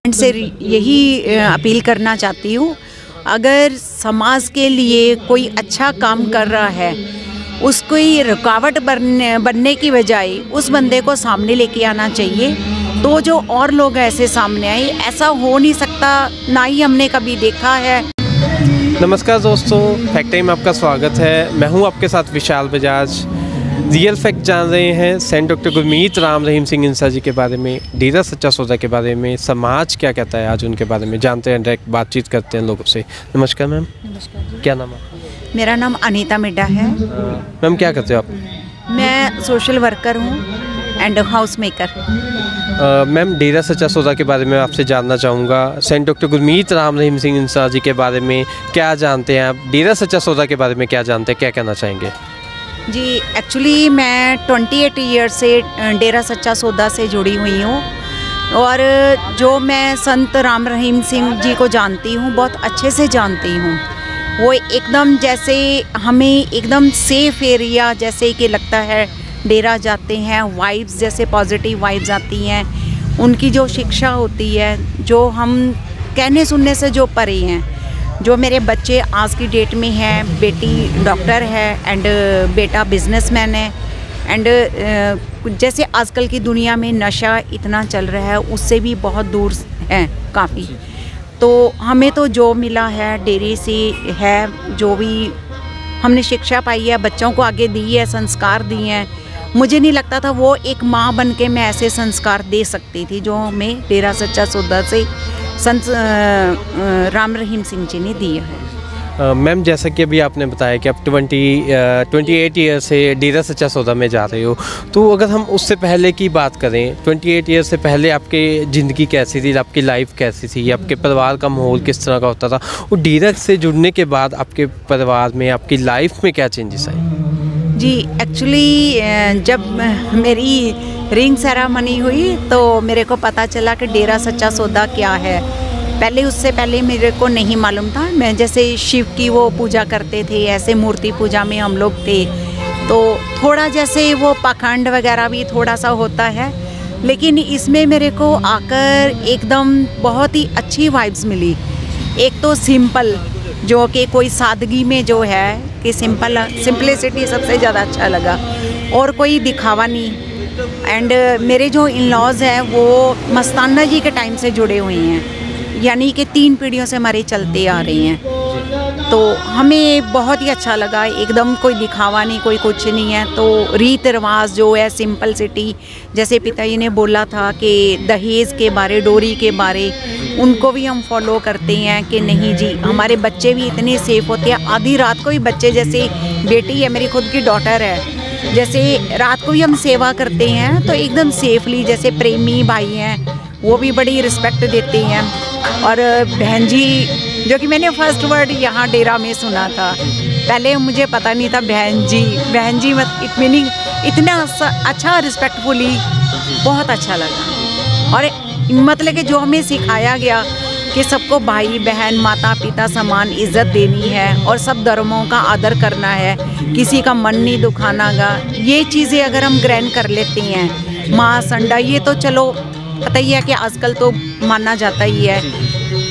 से यही अपील करना चाहती हूँ, अगर समाज के लिए कोई अच्छा काम कर रहा है, उसको रुकावट बनने की बजाय उस बंदे को सामने लेके आना चाहिए, तो जो और लोग ऐसे सामने आए। ऐसा हो नहीं सकता, ना ही हमने कभी देखा है। नमस्कार दोस्तों, फैक्ट टाइम में आपका स्वागत है। मैं हूं आपके साथ विशाल बजाज। रियल फैक्ट जान रहे हैं सेंट डॉक्टर गुरमीत राम रहीम सिंह इंसा जी के बारे में, डेरा सच्चा सौदा के बारे में, समाज क्या कहता है आज उनके बारे में जानते हैं, डायरेक्ट बातचीत करते हैं लोगों से। नमस्कार मैम। नमस्कार जी। क्या नाम है? मेरा नाम अनीता मिड्डा है। मैम क्या करते हो आप? मैं सोशल वर्कर हूँ एंड हाउस मेकर। मैम डेरा सच्चा सौदा के बारे में आपसे जानना चाहूँगा। सेंट डॉक्टर गुरमीत राम रहीम सिंह इंसा जी के बारे में क्या जानते हैं आप? डेरा सच्चा सौदा के बारे में क्या जानते हैं, क्या कहना चाहेंगे? जी, एक्चुअली मैं 28 ईयर से डेरा सच्चा सौदा से जुड़ी हुई हूँ और जो मैं संत राम रहीम सिंह जी को जानती हूँ, बहुत अच्छे से जानती हूँ। वो एकदम जैसे हमें एकदम सेफ़ एरिया जैसे कि लगता है, डेरा जाते हैं, वाइब्स जैसे पॉजिटिव वाइब्स आती हैं। उनकी जो शिक्षा होती है, जो हम कहने सुनने से जो परे हैं, जो मेरे बच्चे आज की डेट में हैं, बेटी डॉक्टर है एंड बेटा बिजनेसमैन है एंड जैसे आजकल की दुनिया में नशा इतना चल रहा है, उससे भी बहुत दूर हैं काफ़ी। तो हमें तो जो मिला है डेरे से है, जो भी हमने शिक्षा पाई है, बच्चों को आगे दी है, संस्कार दिए हैं। मुझे नहीं लगता था वो एक माँ बन के मैं ऐसे संस्कार दे सकती थी जो हमें डेरा सच्चा सौदा से संत राम रहीम सिंह जी ने दिया है। मैम जैसा कि अभी आपने बताया कि आप 28 ईयर से डेरा सच्चा सौदा में जा रहे हो, तो अगर हम उससे पहले की बात करें, 28 ईयर से पहले आपकी ज़िंदगी कैसी थी, आपकी लाइफ कैसी थी, आपके परिवार का माहौल किस तरह का होता था, और डेरा से जुड़ने के बाद आपके परिवार में, आपकी लाइफ में क्या चेंजेस आए? जी, एक्चुअली जब मेरी रिंग सेरेमनी हुई तो मेरे को पता चला कि डेरा सच्चा सौदा क्या है। पहले उससे पहले मेरे को नहीं मालूम था। मैं जैसे शिव की वो पूजा करते थे, ऐसे मूर्ति पूजा में हम लोग थे, तो थोड़ा जैसे वो पाखंड वगैरह भी थोड़ा सा होता है, लेकिन इसमें मेरे को आकर एकदम बहुत ही अच्छी वाइब्स मिली। एक तो सिंपल, जो कि कोई सादगी में जो है कि सिंपलिसिटी सबसे ज़्यादा अच्छा लगा, और कोई दिखावा नहीं। एंड मेरे जो इन लॉज हैं वो मस्ताना जी के टाइम से जुड़े हुए हैं, यानी कि 3 पीढ़ियों से हमारे चलते आ रहे हैं। तो हमें बहुत ही अच्छा लगा, एकदम कोई दिखावा नहीं, कोई कुछ नहीं है। तो रीत रिवाज जो है, सिंपलिसिटी, जैसे पिताजी ने बोला था कि दहेज के बारे, डोरी के बारे, उनको भी हम फॉलो करते हैं कि नहीं जी, हमारे बच्चे भी इतने सेफ होते हैं। आधी रात को भी बच्चे, जैसे बेटी है मेरी खुद की डॉटर है, जैसे रात को भी हम सेवा करते हैं तो एकदम सेफली, जैसे प्रेमी भाई हैं वो भी बड़ी रिस्पेक्ट देते हैं। और बहन जी, जो कि मैंने फर्स्ट वर्ड यहाँ डेरा में सुना था, पहले मुझे पता नहीं था बहन जी इट मीनिंग इतना अच्छा, रिस्पेक्टफुली, बहुत अच्छा लगा। और मतलब कि जो हमें सिखाया गया कि सबको भाई बहन माता पिता समान इज्जत देनी है और सब धर्मों का आदर करना है, किसी का मन नहीं दुखानागा, ये चीज़ें अगर हम ग्रहण कर लेते हैं, माँ संडा, ये तो चलो पता ही है कि आजकल तो माना जाता ही है।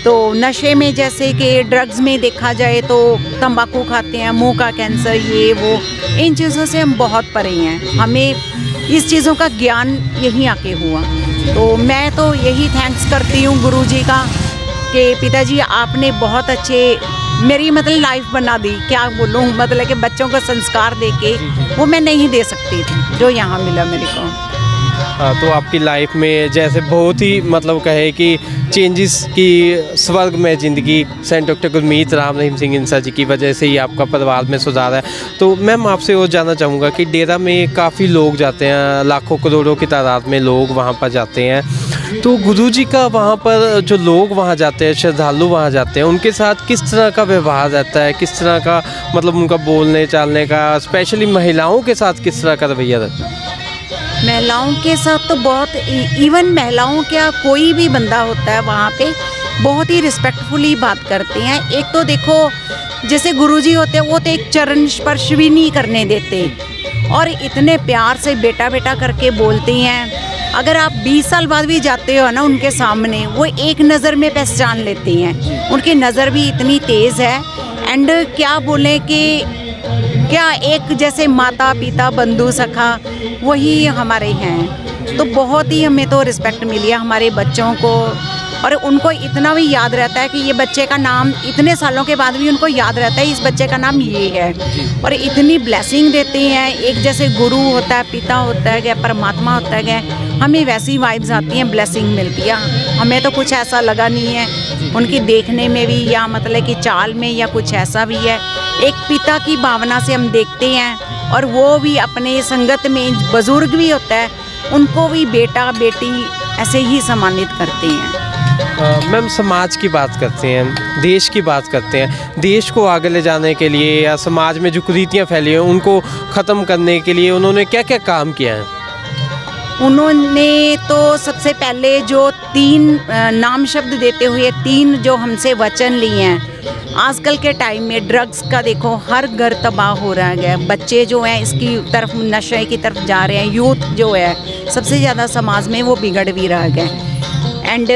तो नशे में जैसे कि ड्रग्स में देखा जाए तो तंबाकू खाते हैं, मुंह का कैंसर, ये वो, इन चीज़ों से हम बहुत परे हैं। हमें इस चीज़ों का ज्ञान यहीं आके हुआ। तो मैं तो यही थैंक्स करती हूँ गुरुजी का कि पिताजी आपने बहुत अच्छे मेरी मतलब लाइफ बना दी। क्या बोलूँ, मतलब कि बच्चों को संस्कार देके वो मैं नहीं दे सकती थी जो यहाँ मिला मेरे को। तो आपकी लाइफ में जैसे बहुत ही मतलब कहे कि चेंजेस की स्वर्ग में ज़िंदगी सेंट डॉक्टर गुरमीत राम रहीम सिंह इंसा जी की वजह से ही आपका परिवार में सुधार है। तो मैम आपसे वो जानना चाहूँगा कि डेरा में काफ़ी लोग जाते हैं, लाखों करोड़ों की तादाद में लोग वहाँ पर जाते हैं, तो गुरुजी का वहाँ पर जो लोग वहाँ जाते हैं, श्रद्धालु वहाँ जाते हैं, उनके साथ किस तरह का व्यवहार रहता है, किस तरह का मतलब उनका बोलने चालने का, स्पेशली महिलाओं के साथ किस तरह का रवैया रहता है? महिलाओं के साथ तो बहुत, इवन महिलाओं क्या कोई भी बंदा होता है वहाँ पे बहुत ही रिस्पेक्टफुली बात करते हैं। एक तो देखो जैसे गुरुजी होते हैं वो तो एक चरण स्पर्श भी नहीं करने देते, और इतने प्यार से बेटा बेटा करके बोलती हैं। अगर आप 20 साल बाद भी जाते हो ना उनके सामने, वो एक नज़र में पहचान लेती हैं। उनकी नज़र भी इतनी तेज़ है। एंड क्या बोलें कि क्या एक जैसे माता पिता बंधु सखा वही हमारे हैं। तो बहुत ही हमें तो रिस्पेक्ट मिली है हमारे बच्चों को, और उनको इतना भी याद रहता है कि ये बच्चे का नाम, इतने सालों के बाद भी उनको याद रहता है इस बच्चे का नाम ये है। और इतनी ब्लेसिंग देते हैं, एक जैसे गुरु होता है, पिता होता है, क्या परमात्मा होता है, हमें वैसी वाइब्स आती हैं, ब्लेसिंग मिलती है। हमें तो कुछ ऐसा लगा नहीं है उनकी देखने में भी, या मतलब कि चाल में, या कुछ ऐसा भी है। एक पिता की भावना से हम देखते हैं, और वो भी अपने संगत में बुजुर्ग भी होता है, उनको भी बेटा बेटी ऐसे ही सम्मानित करते हैं। मैम, समाज की बात करते हैं, देश की बात करते हैं। देश को आगे ले जाने के लिए या समाज में जो कुरीतियाँ फैली हैं उनको ख़त्म करने के लिए उन्होंने क्या क्या काम किया है? उन्होंने तो सबसे पहले जो 3 नाम शब्द देते हुए 3 जो हमसे वचन लिए हैं। आजकल के टाइम में ड्रग्स का देखो हर घर तबाह हो रहा है, बच्चे जो हैं इसकी तरफ, नशे की तरफ जा रहे हैं, यूथ जो है सबसे ज़्यादा समाज में वो बिगड़ भी रहा है। एंड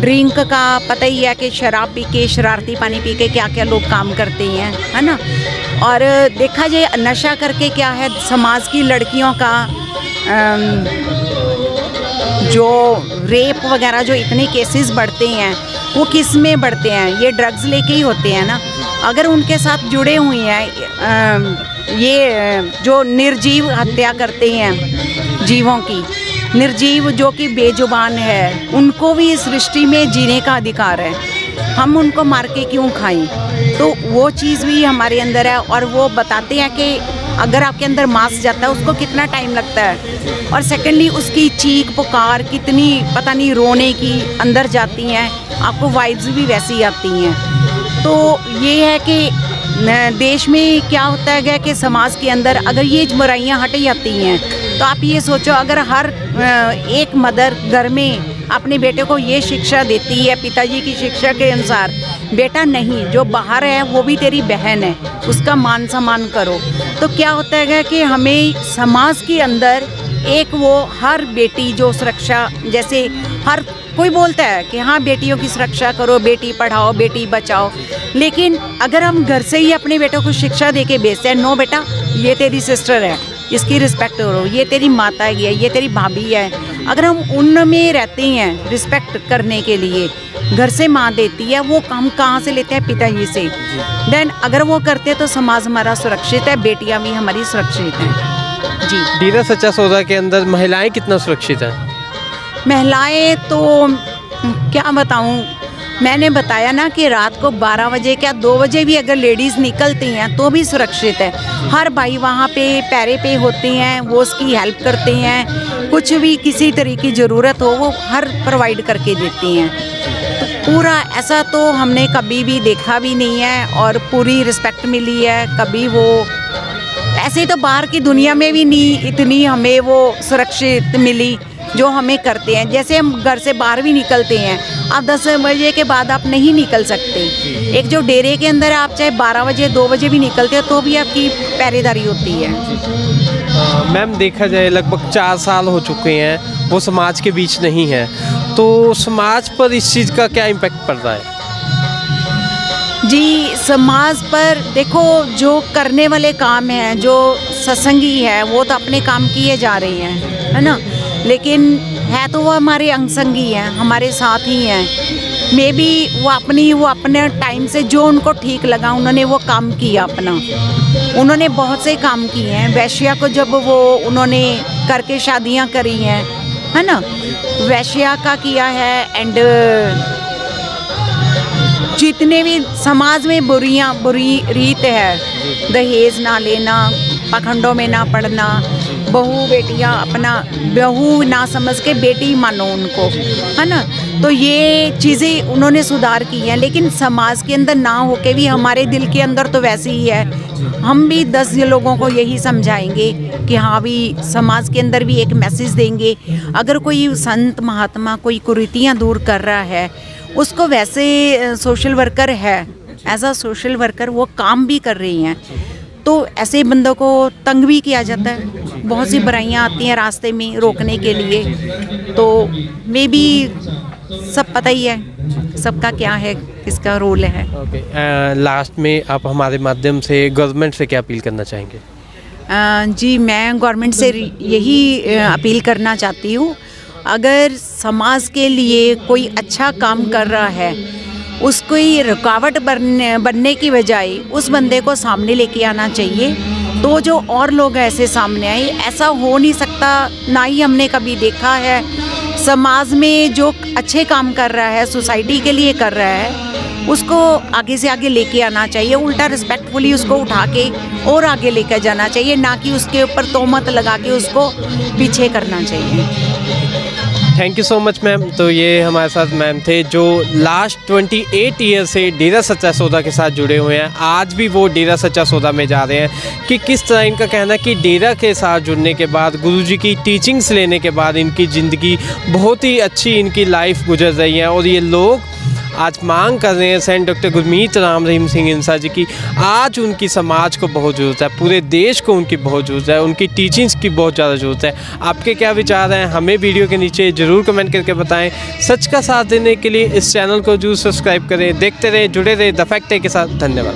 ड्रिंक का पता ही है कि शराब पी के, शरारती पानी पी के क्या क्या लोग काम करते हैं, है ना। और देखा जाए नशा करके क्या है, समाज की लड़कियों का जो रेप वगैरह जो इतने केसेस बढ़ते हैं वो किस में बढ़ते हैं, ये ड्रग्स लेके ही होते हैं ना। अगर उनके साथ जुड़े हुए हैं ये जो निर्जीव हत्या करते हैं जीवों की, निर्जीव जो कि बेजुबान है, उनको भी इस सृष्टि में जीने का अधिकार है, हम उनको मार के क्यों खाएं। तो वो चीज़ भी हमारे अंदर है। और वो बताते हैं कि अगर आपके अंदर मांस जाता है उसको कितना टाइम लगता है, और सेकेंडली उसकी चीख पुकार कितनी पता नहीं रोने की अंदर जाती हैं, आपको वाइब्स भी वैसी आती हैं। तो ये है कि देश में क्या होता है कि समाज के अंदर अगर ये बुराइयां हट जाती हैं, तो आप ये सोचो अगर हर एक मदर घर में अपने बेटे को ये शिक्षा देती है पिताजी की शिक्षा के अनुसार, बेटा नहीं, जो बाहर है वो भी तेरी बहन है, उसका मान सम्मान करो। तो क्या होता है कि हमें समाज के अंदर एक वो हर बेटी जो सुरक्षा, जैसे हर कोई बोलता है कि हाँ बेटियों की सुरक्षा करो, बेटी पढ़ाओ, बेटी बचाओ, लेकिन अगर हम घर से ही अपने बेटों को शिक्षा दे के भेजते हैं, नो बेटा ये तेरी सिस्टर है, इसकी रिस्पेक्ट करो, ये तेरी माता है, ये तेरी भाभी है, अगर हम उनमें रहते हैं रिस्पेक्ट करने के लिए, घर से माँ देती है, वो हम कहाँ से लेते हैं, पिताजी से। देन अगर वो करते हैं तो समाज हमारा सुरक्षित है, बेटियाँ भी हमारी सुरक्षित हैं। जी, डेरा सच्चा सौदा के अंदर महिलाएं कितना सुरक्षित हैं? महिलाएं तो क्या बताऊं, मैंने बताया ना कि रात को 12 बजे क्या 2 बजे भी अगर लेडीज़ निकलती हैं तो भी सुरक्षित है। हर भाई वहाँ पे पैरे पे होते हैं, वो उसकी हेल्प करते हैं, कुछ भी किसी तरह की ज़रूरत हो वो हर प्रोवाइड करके देती हैं। तो पूरा ऐसा तो हमने कभी भी देखा भी नहीं है, और पूरी रिस्पेक्ट मिली है। कभी वो ऐसे तो बाहर की दुनिया में भी नहीं इतनी हमें वो सुरक्षित मिली जो हमें करते हैं। जैसे हम घर से बाहर भी निकलते हैं, आप 10 बजे के बाद आप नहीं निकल सकते। एक जो डेरे के अंदर आप चाहे 12 बजे 2 बजे भी निकलते हो तो भी आपकी पहरेदारी होती है। मैम, देखा जाए लगभग 4 साल हो चुके हैं वो समाज के बीच नहीं है, तो समाज पर इस चीज़ का क्या इम्पैक्ट पड़ रहा है? जी, समाज पर देखो जो करने वाले काम हैं, जो सत्संगी है वो तो अपने काम किए जा रहे हैं, है ना, लेकिन है तो वो हमारे अंगसंगी हैं, हमारे साथ ही हैं। मे बी वो अपने टाइम से जो उनको ठीक लगा उन्होंने वो काम किया अपना। उन्होंने बहुत से काम किए हैं। वैश्या को जब वो उन्होंने करके शादियां करी हैं, है ना, वैश्या का किया है। एंड जितने भी समाज में बुरी रीत है, दहेज ना लेना, पाखंडों में ना पड़ना, बहू बेटियां अपना बहू ना समझ के बेटी मानो उनको, है ना, तो ये चीज़ें उन्होंने सुधार की हैं। लेकिन समाज के अंदर ना होके भी हमारे दिल के अंदर तो वैसे ही है। हम भी 10 लोगों को यही समझाएंगे कि हाँ भी समाज के अंदर भी एक मैसेज देंगे। अगर कोई संत महात्मा कोई कुरीतियाँ दूर कर रहा है, उसको वैसे सोशल वर्कर है, एज अ सोशल वर्कर वो काम भी कर रही हैं, तो ऐसे बंदों को तंग भी किया जाता है। बहुत सी बुराइयां आती हैं रास्ते में रोकने के लिए, तो मे बी सब पता ही है सबका क्या है, किसका रोल है। ओके, लास्ट में आप हमारे माध्यम से गवर्नमेंट से क्या अपील करना चाहेंगे? जी, मैं गवर्नमेंट से यही अपील करना चाहती हूँ, अगर समाज के लिए कोई अच्छा काम कर रहा है, उसको रुकावट बनने की बजाय उस बंदे को सामने लेके आना चाहिए, तो जो और लोग ऐसे सामने आए। ऐसा हो नहीं सकता, ना ही हमने कभी देखा है। समाज में जो अच्छे काम कर रहा है, सोसाइटी के लिए कर रहा है, उसको आगे से आगे लेके आना चाहिए। उल्टा रिस्पेक्टफुली उसको उठा के और आगे लेकर जाना चाहिए, ना कि उसके ऊपर तोहमत लगा के उसको पीछे करना चाहिए। Thank you so much ma'am. तो ये हमारे साथ मैम थे जो लास्ट 28 ईयर से डेरा सच्चा सौदा के साथ जुड़े हुए हैं। आज भी वो डेरा सच्चा सौदा में जा रहे हैं कि किस तरह इनका कहना है कि डेरा के साथ जुड़ने के बाद, गुरुजी की टीचिंग्स लेने के बाद इनकी ज़िंदगी बहुत ही अच्छी, इनकी लाइफ गुजर रही है। और ये लोग आज मांग कर रहे हैं सेंट डॉक्टर गुरमीत राम रहीम सिंह इंसा जी की। आज उनकी समाज को बहुत ज़रूरत है, पूरे देश को उनकी बहुत ज़रूरत है, उनकी टीचिंग्स की बहुत ज़्यादा ज़रूरत है। आपके क्या विचार हैं, हमें वीडियो के नीचे ज़रूर कमेंट करके बताएं। सच का साथ देने के लिए इस चैनल को जरूर सब्सक्राइब करें। देखते रहे, जुड़े रहे द फैक्ट के साथ। धन्यवाद।